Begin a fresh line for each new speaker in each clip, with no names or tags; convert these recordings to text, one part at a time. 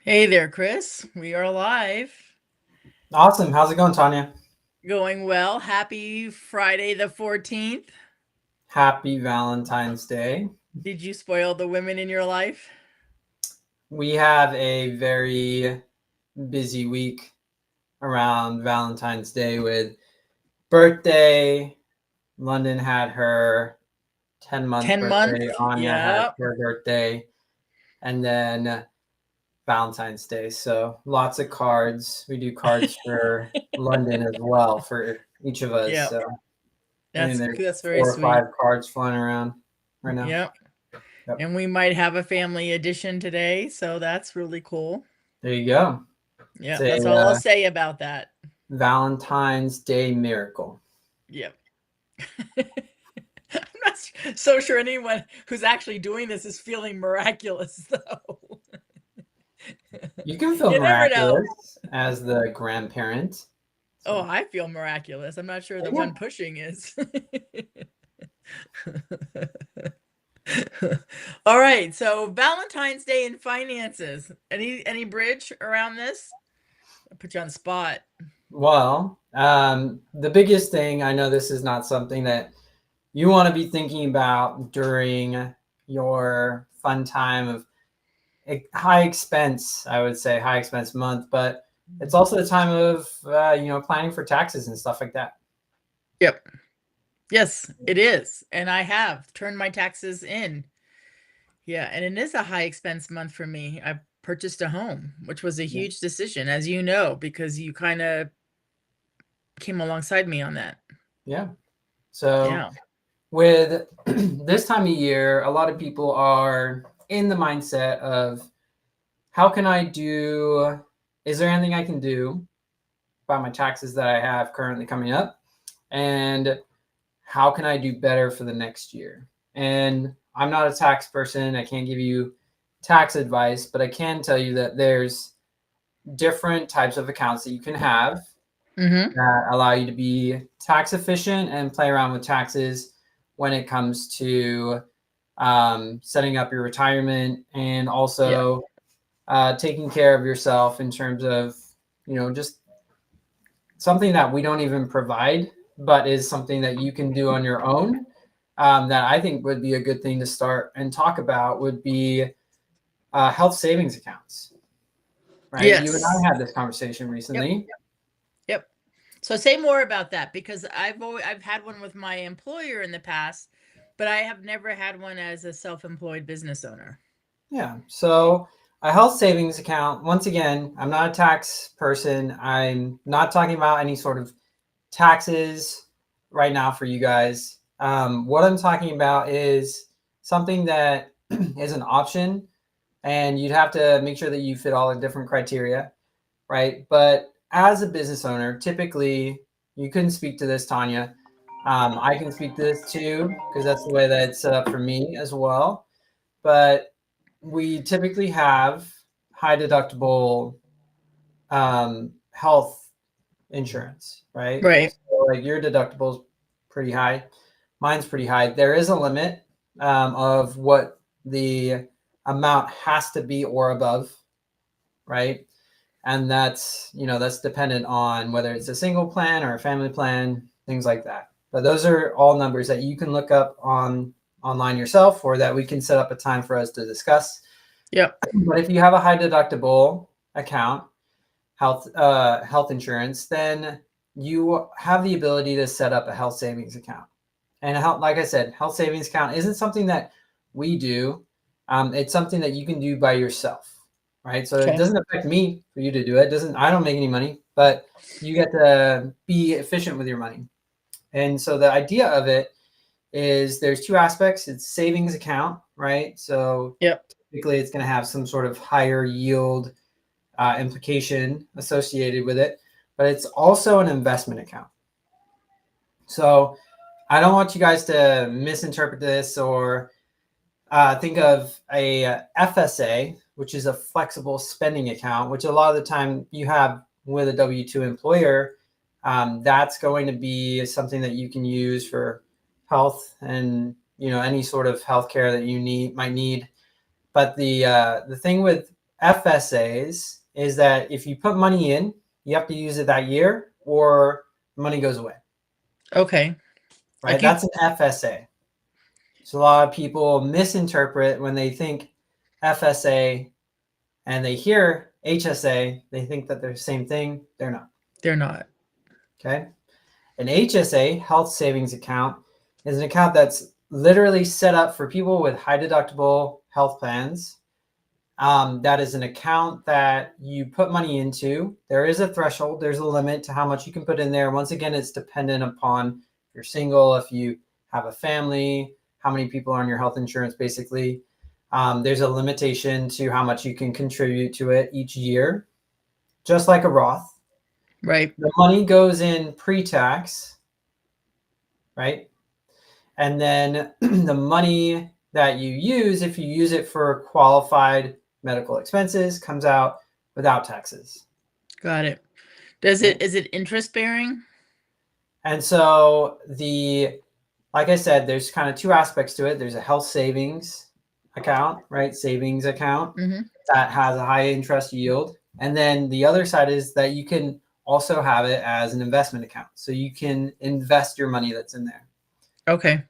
Hey there, Chris. We are live.
Awesome. How's it going, Tanya?
Going well. Happy Friday the 14th.
Happy Valentine's Day.
Did you spoil the women in your life?
We have a very busy week around Valentine's Day with birthday. London had her 10-month
10 month?
birthday. Anya had
Yep.
her birthday. And then Valentine's Day. So lots of cards. We do cards for London as well for each of us.
Yep.
So I think there's
That's very
4 or 5
sweet.
cards flying around right now.
Yep.
Yep.
And we might have a family edition today, so that's really cool.
There you go. It's
Yeah,
a
that's all I'll say about that.
Valentine's Day miracle.
Yep. I'm not so sure anyone who's actually doing this is feeling miraculous, though.
You can feel
You never know.
miraculous as the grandparent.
Oh,
So,
I feel miraculous. I'm not sure the
yeah.
one pushing is. All right, so Valentine's Day and finances. Any bridge around this? I'll put you on the spot.
Well, the biggest thing, I know this is not something that you want to be thinking about during your fun time of high expense, I would say high expense month, but it's also the time of, planning for taxes and stuff like that.
Yep. Yes, it is. And I have turned my taxes in. Yeah, and it is a high expense month for me. I purchased a home, which was a
Yeah.
huge decision, as you know, because you kind of came alongside me on that.
Yeah. So
Yeah.
with this time of year, a lot of people are in the mindset of how can I do, is there anything I can do about my taxes that I have currently coming up? And how can I do better for the next year? And I'm not a tax person. I can't give you tax advice, but I can tell you that there's different types of accounts that you can have
Mm-hmm.
that allow you to be tax efficient and play around with taxes when it comes to setting up your retirement and
Yeah.
also taking care of yourself in terms of, just something that we don't even provide, but is something that you can do on your own. That I think would be a good thing to start and talk about would be health savings accounts, right? You and
Yes.
I had this conversation
Yep.
recently.
Yep. So say more about that because I've had one with my employer in the past, but I have never had one as a self-employed business owner.
Yeah. So a health savings account, once again, I'm not a tax person. I'm not talking about any sort of taxes right now for you guys. What I'm talking about is something that is an option, and you'd have to make sure that you fit all the different criteria, right? But as a business owner, typically, you couldn't speak to this, Tanya. I can speak to this too, because that's the way that it's set up for me as well. But we typically have high deductible health insurance, right?
Right.
So like your deductible is pretty high, mine's pretty high. There is a limit of what the amount has to be or above, right? And that's dependent on whether it's a single plan or a family plan, things like that. But those are all numbers that you can look up online yourself, or that we can set up a time for us to discuss.
Yep.
But if you have a high deductible account, health insurance, then you have the ability to set up a health savings account. And like I said, health savings account isn't something that we do. It's something that you can do by yourself, right? So it
Okay.
doesn't affect me for you to do it. Doesn't I don't make any money, but you get to be efficient with your money. And so the idea of it is there's two aspects. It's savings account, right? So
Yep.
typically it's going to have some sort of higher yield implication associated with it, but it's also an investment account. So I don't want you guys to misinterpret this or think of a FSA, which is a flexible spending account, which a lot of the time you have with a W-2 employer. That's going to be something that you can use for health and any sort of healthcare that you might need. But the thing with FSAs is that if you put money in, you have to use it that year or money goes away.
Okay.
Right? That's an FSA. So a lot of people misinterpret when they think FSA and they hear HSA, they think that they're the same thing. They're not.
They're not.
Okay. An HSA, health savings account, is an account that's literally set up for people with high deductible health plans. That is an account that you put money into. There is a threshold. There's a limit to how much you can put in there. Once again, it's dependent upon if you're single, if you have a family, how many people are on your health insurance, basically. There's a limitation to how much you can contribute to it each year, just like a Roth.
Right.
The money goes in pre-tax, right? And then the money that you use, if you use it for qualified medical expenses, comes out without taxes.
Got it. Is it interest bearing?
And so like I said, there's kind of two aspects to it. There's a health savings account, right? Savings account that has a high interest yield. And then the other side is that you can also have it as an investment account. So you can invest your money that's in there.
Okay.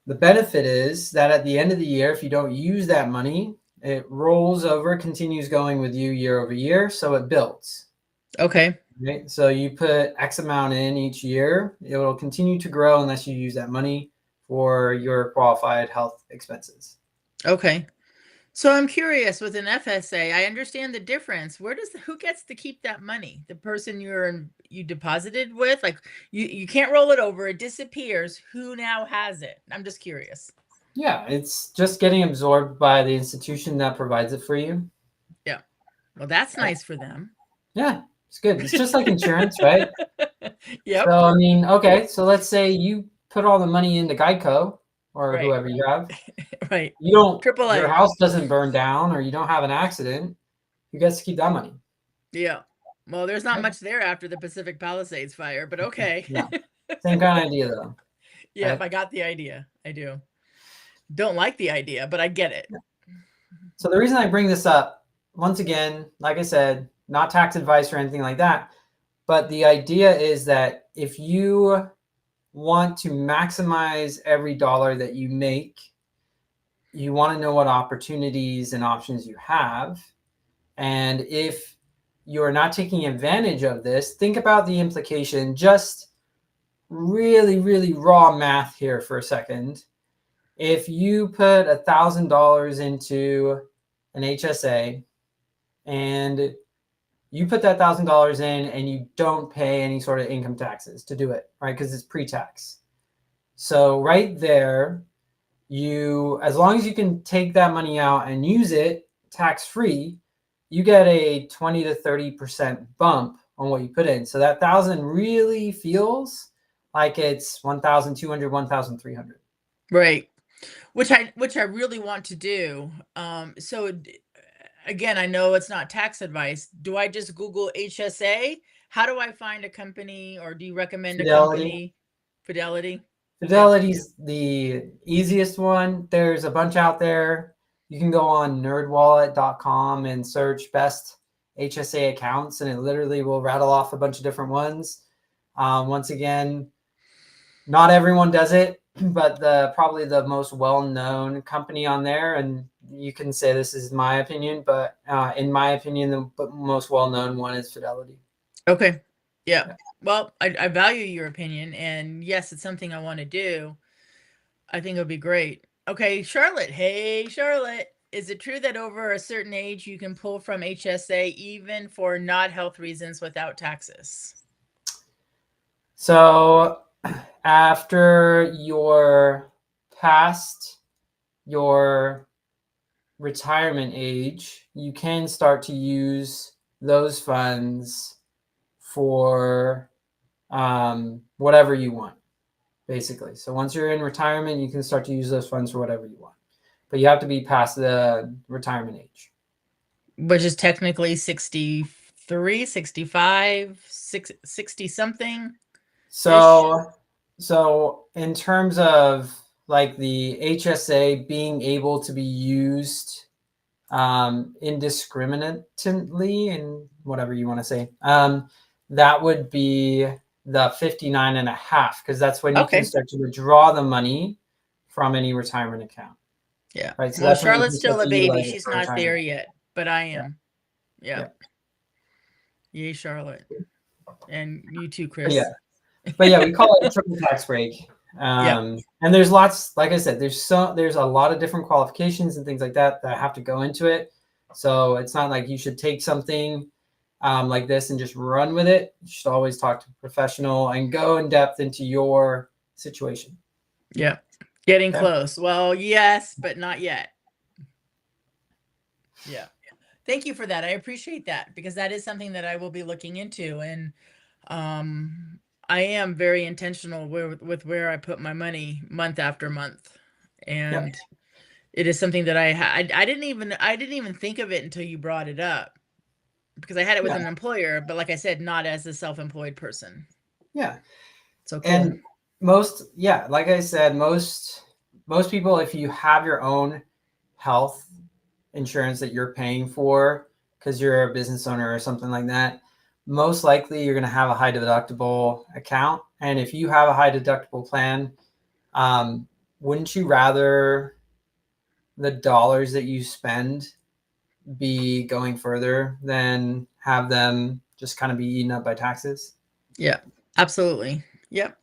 The benefit is that at the end of the year, if you don't use that money, it rolls over, continues going with you year over year. So it builds.
Okay.
Right? So you put X amount in each year, it will continue to grow unless you use that money for your qualified health expenses.
Okay. So I'm curious, with an FSA, I understand the difference. Who gets to keep that money? The person you deposited with? Like you can't roll it over, it disappears. Who now has it? I'm just curious.
Yeah, it's just getting absorbed by the institution that provides it for you.
Yeah. Well, that's nice for them.
Yeah, it's good. It's just like insurance, right?
Yep.
So I mean, okay, so let's say you put all the money into Geico or
Right.
whoever you have.
Right.
You don't,
AAA.
your house doesn't burn down or you don't have an accident. You guys keep that money.
Yeah. Well, there's not much there after the Pacific Palisades fire, but okay.
Yeah. Same kind of idea though.
Yep, right? I got the idea. I do. Don't like the idea, but I get it.
So the reason I bring this up, once again, like I said, not tax advice or anything like that, but the idea is that if you want to maximize every dollar that you make, you want to know what opportunities and options you have. And if you're not taking advantage of this, think about the implication, just really, really raw math here for a second. If you put $1,000 into an HSA and you put that $1,000 in and you don't pay any sort of income taxes to do it, right? Because it's pre-tax. So right there, as long as you can take that money out and use it tax-free, you get a 20 to 30% bump on what you put in. So that 1,000 really feels like it's 1,200, 1,300.
Right. Which I really want to do. So again, I know it's not tax advice. Do I just Google HSA? How do I find a company, or do you recommend
Fidelity.
a company? Fidelity.
Fidelity's the easiest one. There's a bunch out there. You can go on nerdwallet.com and search best HSA accounts, and it literally will rattle off a bunch of different ones. Once again, not everyone does it, but probably the most well-known company on there, and you can say this is my opinion, but in my opinion, the most well-known one is Fidelity.
Okay. Yeah. Well, I value your opinion, and yes, it's something I want to do. I think it'll be great. Okay, Charlotte. Hey, Charlotte. Is it true that over a certain age you can pull from HSA even for not health reasons without taxes?
So after you're past your retirement age, you can start to use those funds for whatever you want, basically. So once you're in retirement, you can start to use those funds for whatever you want, but you have to be past the retirement age,
which is technically 63, 65, 60 something.
So in terms of like the HSA being able to be used indiscriminately, and whatever you want to say, that would be the 59.5, because that's when you can
Okay.
start to withdraw the money from any retirement account.
Yeah.
Right. So
Well,
that's when you
Charlotte's
can start
still a
to
baby.
utilize it
She's
for
not
retirement.
there yet, but I
Yeah.
am. Yeah.
Yeah.
Yay, Charlotte. And you too,
But
Chris.
yeah. But yeah, we call it a triple tax break.
Yep.
And there's lots, like I said, there's a lot of different qualifications and things like that have to go into it. So it's not like you should take something like this and just run with it. You should always talk to a professional and go in depth into your situation.
Yep. Getting
Okay.
close. Well, yes, but not yet. Yeah. Thank you for that. I appreciate that, because that is something that I will be looking into. And I am very intentional with where I put my money month after month. And it is something that I didn't even think of it until you brought it up, because I had it with
Yeah.
an employer, but like I said, not as a self-employed person.
Yeah.
So cool.
And like I said, most people, if you have your own health insurance that you're paying for because you're a business owner or something like that, most likely you're going to have a high deductible account. And if you have a high deductible plan, wouldn't you rather the dollars that you spend be going further than have them just kind of be eaten up by taxes?
Yeah, absolutely. Yep.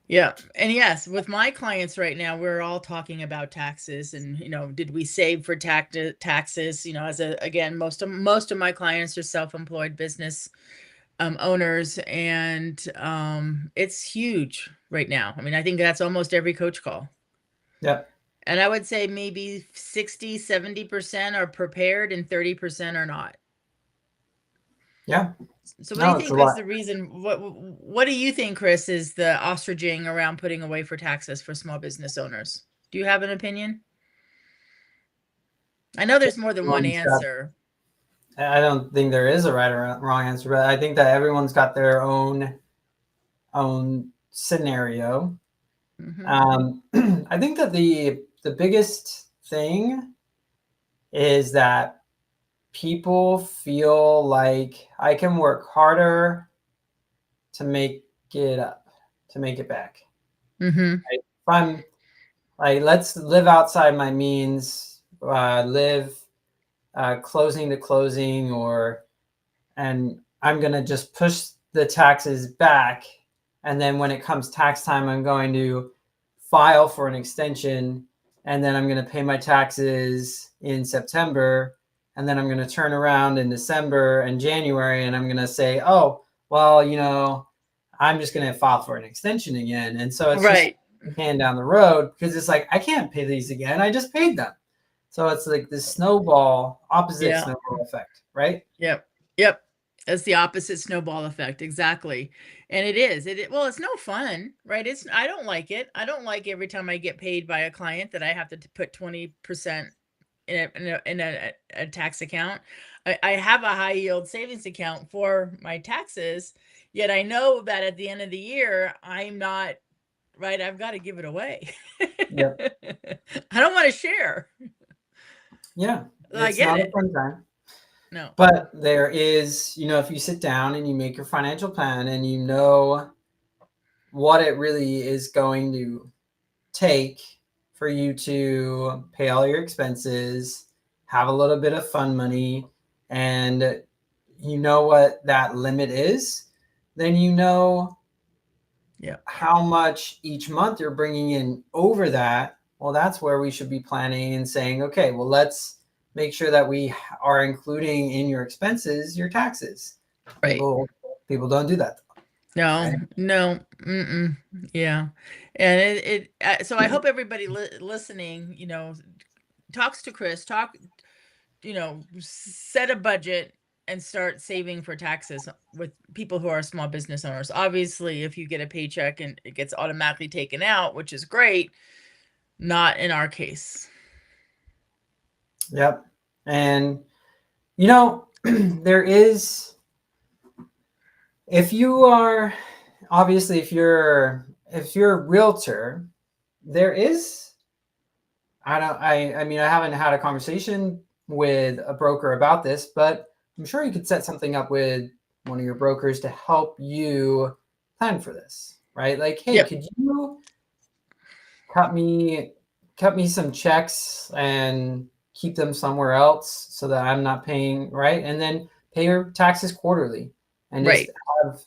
Yeah. And yes, with my clients right now, we're all talking about taxes and, did we save for taxes? Again, most of my clients are self-employed business owners, and it's huge right now. I mean, I think that's almost every coach call.
Yep.
And I would say maybe 60, 70% are prepared and 30% are not.
Yeah.
So what do you think is the reason? What do you think, Chris, is the ostriching around putting away for taxes for small business owners? Do you have an opinion? I know there's more than one answer.
I don't think there is a right or wrong answer, but I think that everyone's got their own scenario.
Mm-hmm.
I think that the biggest thing is that people feel like I can work harder to make it up, to make it back.
Mm-hmm.
If I'm like, let's live outside my means, live closing to closing, and I'm going to just push the taxes back. And then when it comes tax time, I'm going to file for an extension, and then I'm going to pay my taxes in September. And then I'm going to turn around in December and January, and I'm going to say, oh, well, I'm just going to file for an extension again. And so it's
right.
just hand down the road, because it's like, I can't pay these again. I just paid them. So it's like this opposite snowball effect, right?
Yep. Yep. It's the opposite snowball effect. Exactly. And it is. Well, it's no fun, right? I don't like it. I don't like every time I get paid by a client that I have to put 20% in a tax account. I have a high yield savings account for my taxes, yet I know that at the end of the year, I'm not right. I've got to give it away.
Yep.
I don't want to share.
Yeah.
I get it.
A fun time.
No.
But there is, if you sit down and you make your financial plan and you know what it really is going to take for you to pay all your expenses, have a little bit of fun money, and you know what that limit is, then how much each month you're bringing in over that. Well, that's where we should be planning and saying, okay, well, let's make sure that we are including in your expenses your taxes.
Right.
People don't do that.
No, right? No. Mm-mm. Yeah. And so I hope everybody listening, talks to Chris, set a budget and start saving for taxes with people who are small business owners. Obviously, if you get a paycheck and it gets automatically taken out, which is great, not in our case.
Yep. And, there is, if you're a realtor, there is, I haven't had a conversation with a broker about this, but I'm sure you could set something up with one of your brokers to help you plan for this, right? Like, hey,
Yep.
could you cut me some checks and keep them somewhere else so that I'm not paying, right? And then pay your taxes quarterly and just
Right.
have,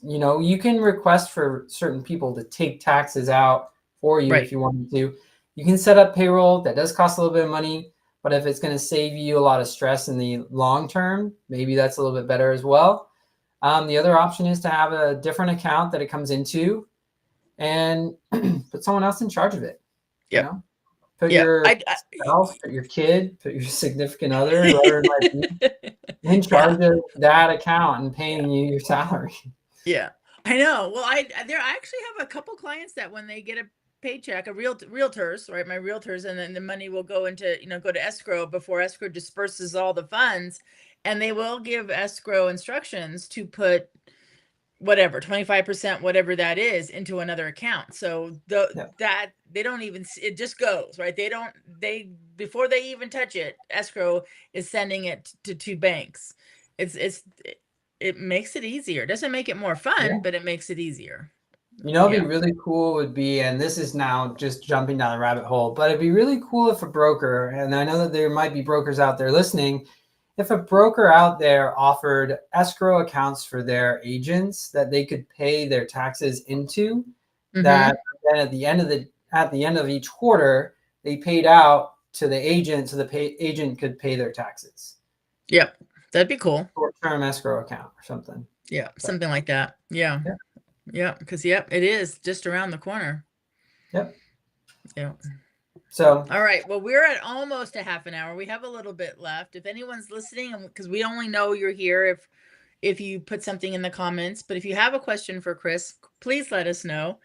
you can request for certain people to take taxes out for you if
Right.
you wanted to. You can set up payroll. That does cost a little bit of money, but if it's going to save you a lot of stress in the long term, maybe that's a little bit better as well. The other option is to have a different account that it comes into and put someone else in charge of it. You
Yep.
know, put
Yep.
your spouse, put your kid, put your significant other, whoever it might be, in
Yeah.
charge of that account and paying you your salary.
Yeah. I know. Well, I actually have a couple clients that when they get a paycheck, realtors, right? My realtors, and then the money will go into, go to escrow before escrow disperses all the funds, and they will give escrow instructions to put whatever 25%, whatever that is, into another account. So
Yeah.
that they don't even it just goes right. They before they even touch it, escrow is sending it to two banks. It makes it easier. It doesn't make it more fun,
Yeah.
but it makes it easier.
It'd be
Yeah.
really cool would be, and this is now just jumping down the rabbit hole, but it'd be really cool if a broker, and I know that there might be brokers out there listening, if a broker out there offered escrow accounts for their agents that they could pay their taxes into,
Mm-hmm.
that then at the end of each quarter, they paid out to the agent so the agent could pay their taxes.
Yep. That'd be cool.
Short-term escrow account or something.
Yeah.
So,
Something like that. Yeah.
yeah.
Yeah. Because, yep, it is just around the corner.
Yep.
Yeah.
So,
All right. Well, we're at almost a half an hour. We have a little bit left. If anyone's listening, because we only know you're here if you put something in the comments. But if you have a question for Chris, please let us know.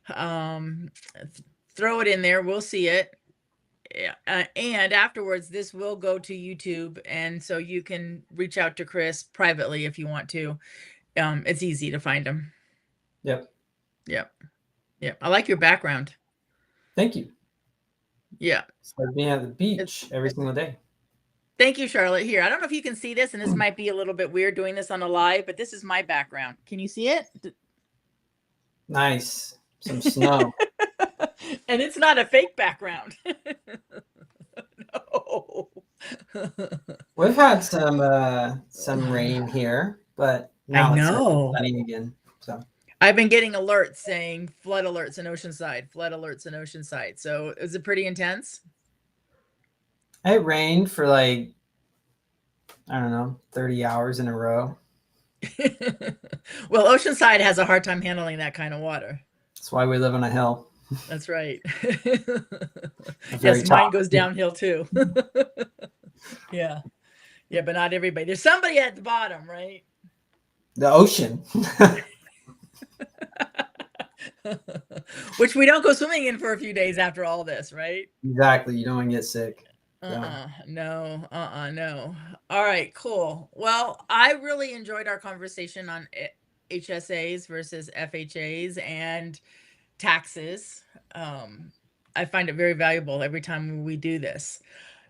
Throw it in there. We'll see it. Yeah, and afterwards, this will go to YouTube, and so you can reach out to Chris privately if you want to. It's easy to find him.
yep.
Yep. Yep. I like your background.
Thank you.
Yeah.
It's like being at the beach every single day.
Thank you, Charlotte. Here, I don't know if you can see this, and this might be a little bit weird doing this on a live, but this is my background. Can you see it?
Nice. Some snow.
And it's not a fake background. No.
We've had some rain here, but
I
now it's
know.
sunny again. So
I've been getting alerts saying flood alerts in Oceanside, flood alerts in Oceanside. So is it pretty intense?
it rained for like, I don't know, 30 hours in a row.
Well, Oceanside has a hard time handling that kind of water.
That's why we live on a hill.
That's right.
The very
Yes, mine
top.
goes downhill too. Yeah. Yeah, but not everybody. There's somebody at the bottom, right?
The ocean.
Which we don't go swimming in for a few days after all this, right?
Exactly. You don't want to get sick.
No. No. All right, cool. Well, I really enjoyed our conversation on HSAs versus FHAs and taxes. I find it very valuable every time we do this.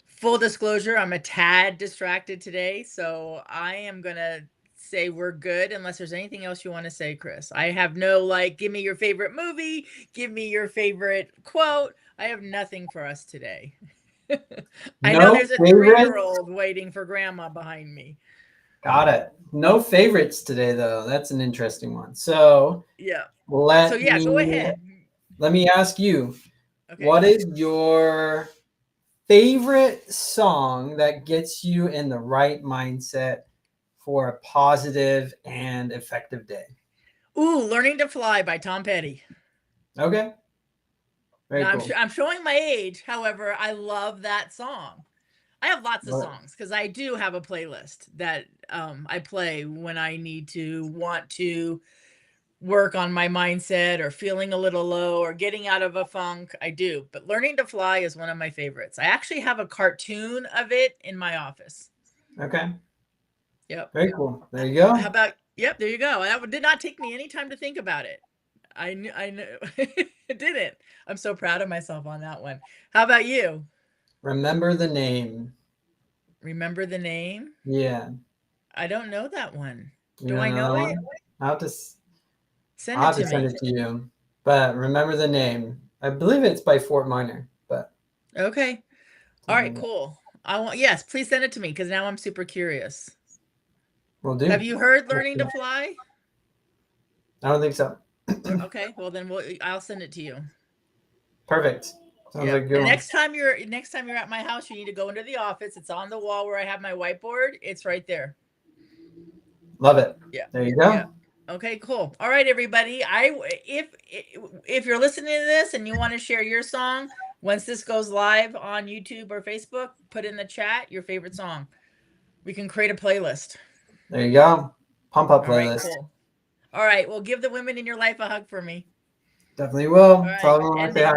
Full disclosure, I'm a tad distracted today, so I am going to say we're good unless there's anything else you want to say, Chris. I have no give me your favorite movie, give me your favorite quote. I have nothing for us today. I know there's a 3-year-old waiting for grandma behind me.
Got it. No favorites today, though. That's an interesting one. So
yeah.
Go ahead. Let me ask you, okay. What is your favorite song that gets you in the right mindset for a positive and effective day?
Ooh, Learning to Fly by Tom Petty.
Okay. Very
now,
cool.
I'm showing my age. However, I love that song. I have lots of songs because I do have a playlist that I play when I want to work on my mindset or feeling a little low or getting out of a funk. I do. But Learning to Fly is one of my favorites. I actually have a cartoon of it in my office.
Okay.
Yep.
Very cool. There you go.
How about, yep, there you go. That did not take me any time to think about it. I know it didn't. I'm so proud of myself on that one. How about you?
Remember the Name.
Remember the Name?
Yeah.
I don't know that one.
You
Do
don't
I know
that
it?
one? I'll have to,
Send
I'll
it
have to
to
send
me.
it to you. But remember the name. I believe it's by Fort Minor, but
Okay. All right, cool. I want, yes, please send it to me because now I'm super curious.
we'll do.
Have you heard Learning to Fly?
I don't think so.
Okay, well then I'll send it to you.
Perfect. Sounds
Yeah.
like a good
And
one.
next time you're at my house, you need to go into the office. It's on the wall where I have my whiteboard. It's right there.
Love it.
Yeah.
There you go.
Yeah. Okay, cool. All right, everybody. If you're listening to this and you want to share your song, once this goes live on YouTube or Facebook, put in the chat your favorite song. We can create a playlist.
There you go. Pump up
All right,
playlist.
cool. All right, well, give the women in your life a hug for me.
Definitely will.
All right,
Tell everyone I say hi.